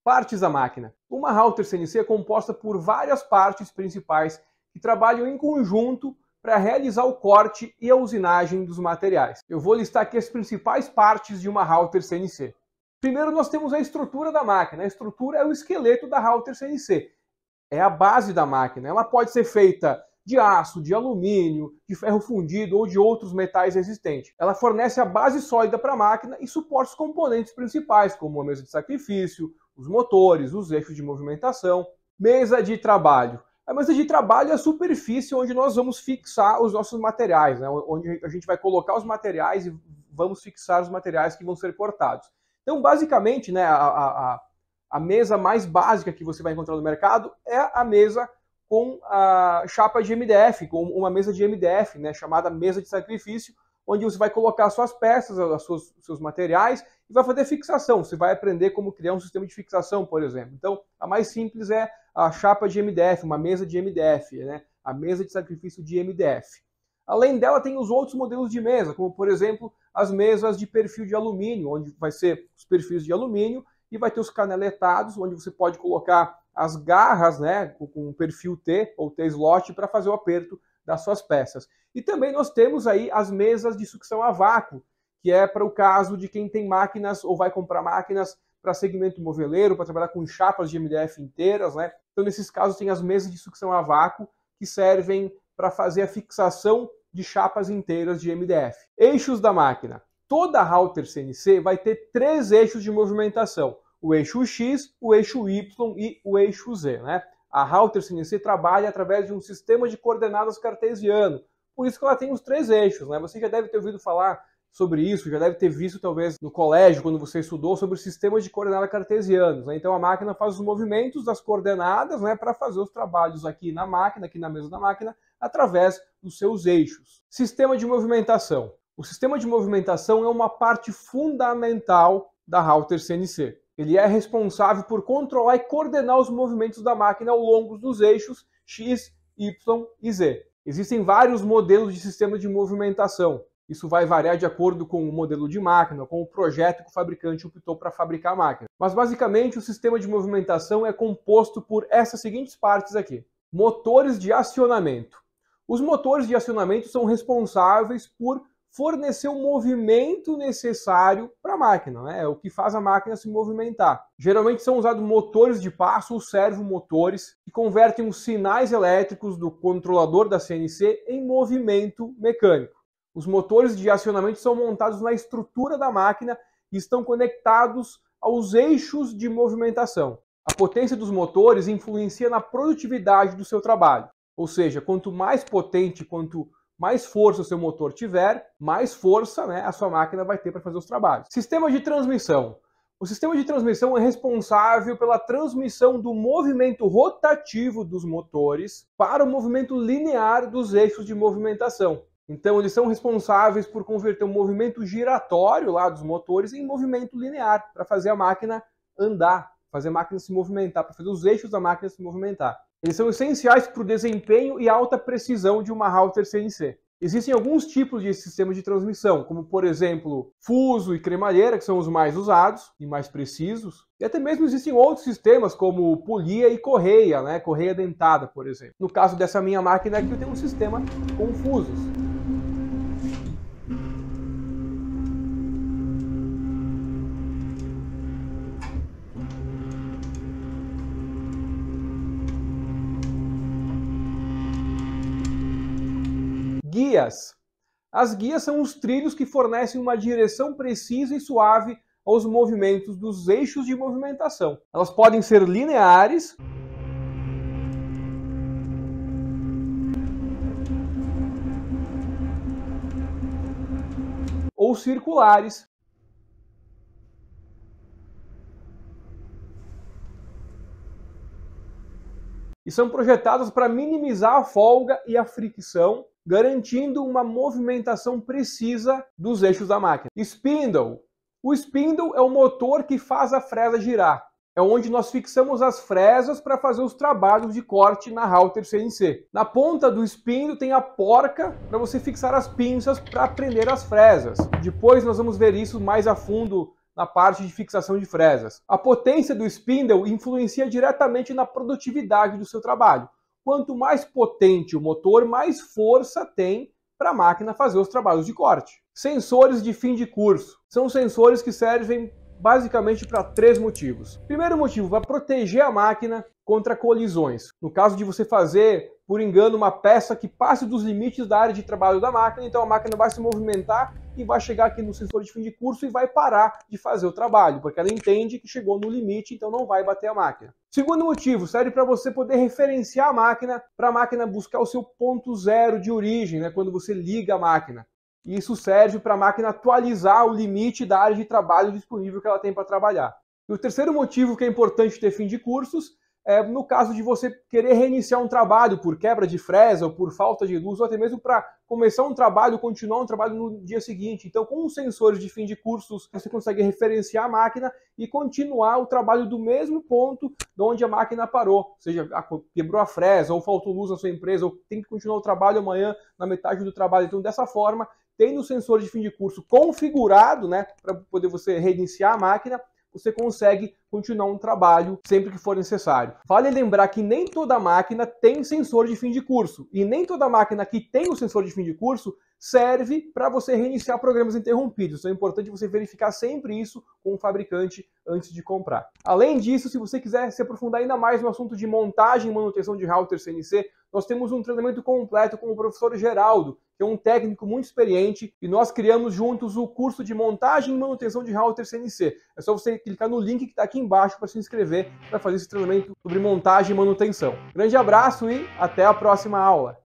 Partes da máquina. Uma router CNC é composta por várias partes principais que trabalham em conjunto para realizar o corte e a usinagem dos materiais. Eu vou listar aqui as principais partes de uma router CNC. Primeiro nós temos a estrutura da máquina. A estrutura é o esqueleto da router CNC. É a base da máquina. Ela pode ser feita de aço, de alumínio, de ferro fundido ou de outros metais resistentes. Ela fornece a base sólida para a máquina e suporta os componentes principais, como a mesa de sacrifício, os motores, os eixos de movimentação. Mesa de trabalho. A mesa de trabalho é a superfície onde nós vamos fixar os nossos materiais, né? Onde a gente vai colocar os materiais e vamos fixar os materiais que vão ser cortados. Então, basicamente, né, a mesa mais básica que você vai encontrar no mercado é a mesa com a chapa de MDF, com uma mesa de MDF, né, chamada mesa de sacrifício, onde você vai colocar suas peças, os seus materiais e vai fazer fixação. Você vai aprender como criar um sistema de fixação, por exemplo. Então, a mais simples é a chapa de MDF, uma mesa de MDF, né, a mesa de sacrifício de MDF. Além dela, tem os outros modelos de mesa, como, por exemplo, as mesas de perfil de alumínio, onde vai ser os perfis de alumínio e vai ter os canaletados, onde você pode colocar as garras, né, com perfil T ou T-slot para fazer o aperto das suas peças. E também nós temos aí as mesas de sucção a vácuo, que é para o caso de quem tem máquinas ou vai comprar máquinas para segmento moveleiro, para trabalhar com chapas de MDF inteiras, né? Então, nesses casos, tem as mesas de sucção a vácuo que servem para fazer a fixação de chapas inteiras de MDF. Eixos da máquina. Toda router CNC vai ter 3 eixos de movimentação. O eixo X, o eixo Y e o eixo Z, né? A router CNC trabalha através de um sistema de coordenadas cartesiano. Por isso que ela tem os 3 eixos, né? Você já deve ter ouvido falar sobre isso, já deve ter visto talvez no colégio, quando você estudou, sobre o sistema de coordenadas cartesianos, né? Então a máquina faz os movimentos das coordenadas, né, para fazer os trabalhos aqui na máquina, aqui na mesa da máquina, através dos seus eixos. Sistema de movimentação. O sistema de movimentação é uma parte fundamental da router CNC. Ele é responsável por controlar e coordenar os movimentos da máquina ao longo dos eixos X, Y e Z. Existem vários modelos de sistema de movimentação. Isso vai variar de acordo com o modelo de máquina, com o projeto que o fabricante optou para fabricar a máquina. Mas basicamente o sistema de movimentação é composto por essas seguintes partes aqui. Motores de acionamento. Os motores de acionamento são responsáveis por fornecer o movimento necessário para a máquina, né? É o que faz a máquina se movimentar. Geralmente são usados motores de passo ou servomotores que convertem os sinais elétricos do controlador da CNC em movimento mecânico. Os motores de acionamento são montados na estrutura da máquina e estão conectados aos eixos de movimentação. A potência dos motores influencia na produtividade do seu trabalho. Ou seja, quanto mais potente, quanto mais força o seu motor tiver, mais força, né, a sua máquina vai ter para fazer os trabalhos. Sistema de transmissão. O sistema de transmissão é responsável pela transmissão do movimento rotativo dos motores para o movimento linear dos eixos de movimentação. Então, eles são responsáveis por converter o movimento giratório lá dos motores em movimento linear, para fazer a máquina andar, fazer a máquina se movimentar, para fazer os eixos da máquina se movimentar. Eles são essenciais para o desempenho e alta precisão de uma router CNC. Existem alguns tipos de sistemas de transmissão, como, por exemplo, fuso e cremalheira, que são os mais usados e mais precisos. E até mesmo existem outros sistemas, como polia e correia, né? Correia dentada, por exemplo. No caso dessa minha máquina aqui, eu tenho um sistema com fusos. Guias. As guias são os trilhos que fornecem uma direção precisa e suave aos movimentos dos eixos de movimentação. Elas podem ser lineares ou circulares. E são projetadas para minimizar a folga e a fricção, garantindo uma movimentação precisa dos eixos da máquina. Spindle. O spindle é o motor que faz a fresa girar. É onde nós fixamos as fresas para fazer os trabalhos de corte na router CNC. Na ponta do spindle tem a porca para você fixar as pinças para prender as fresas. Depois nós vamos ver isso mais a fundo na parte de fixação de fresas. A potência do spindle influencia diretamente na produtividade do seu trabalho. Quanto mais potente o motor, mais força tem para a máquina fazer os trabalhos de corte. Sensores de fim de curso. São sensores que servem basicamente para 3 motivos. Primeiro motivo, para proteger a máquina contra colisões. No caso de você fazer, por engano, uma peça que passe dos limites da área de trabalho da máquina, então a máquina vai se movimentar e vai chegar aqui no sensor de fim de curso e vai parar de fazer o trabalho, porque ela entende que chegou no limite, então não vai bater a máquina. Segundo motivo, serve para você poder referenciar a máquina, para a máquina buscar o seu ponto zero de origem, né, quando você liga a máquina. E isso serve para a máquina atualizar o limite da área de trabalho disponível que ela tem para trabalhar. E o terceiro motivo que é importante ter fim de cursos é no caso de você querer reiniciar um trabalho por quebra de fresa ou por falta de luz, ou até mesmo para começar um trabalho, continuar um trabalho no dia seguinte. Então, com os sensores de fim de cursos, você consegue referenciar a máquina e continuar o trabalho do mesmo ponto de onde a máquina parou. Ou seja, quebrou a fresa, ou faltou luz na sua empresa, ou tem que continuar o trabalho amanhã na metade do trabalho. Então, dessa forma, tendo o sensor de fim de curso configurado, né, para poder você reiniciar a máquina, você consegue continuar um trabalho sempre que for necessário. Vale lembrar que nem toda máquina tem sensor de fim de curso, e nem toda máquina que tem o sensor de fim de curso serve para você reiniciar programas interrompidos. Então é importante você verificar sempre isso com o fabricante antes de comprar. Além disso, se você quiser se aprofundar ainda mais no assunto de montagem e manutenção de router CNC, nós temos um treinamento completo com o professor Geraldo, que é um técnico muito experiente, e nós criamos juntos o curso de montagem e manutenção de router CNC. É só você clicar no link que está aqui embaixo para se inscrever para fazer esse treinamento sobre montagem e manutenção. Grande abraço e até a próxima aula!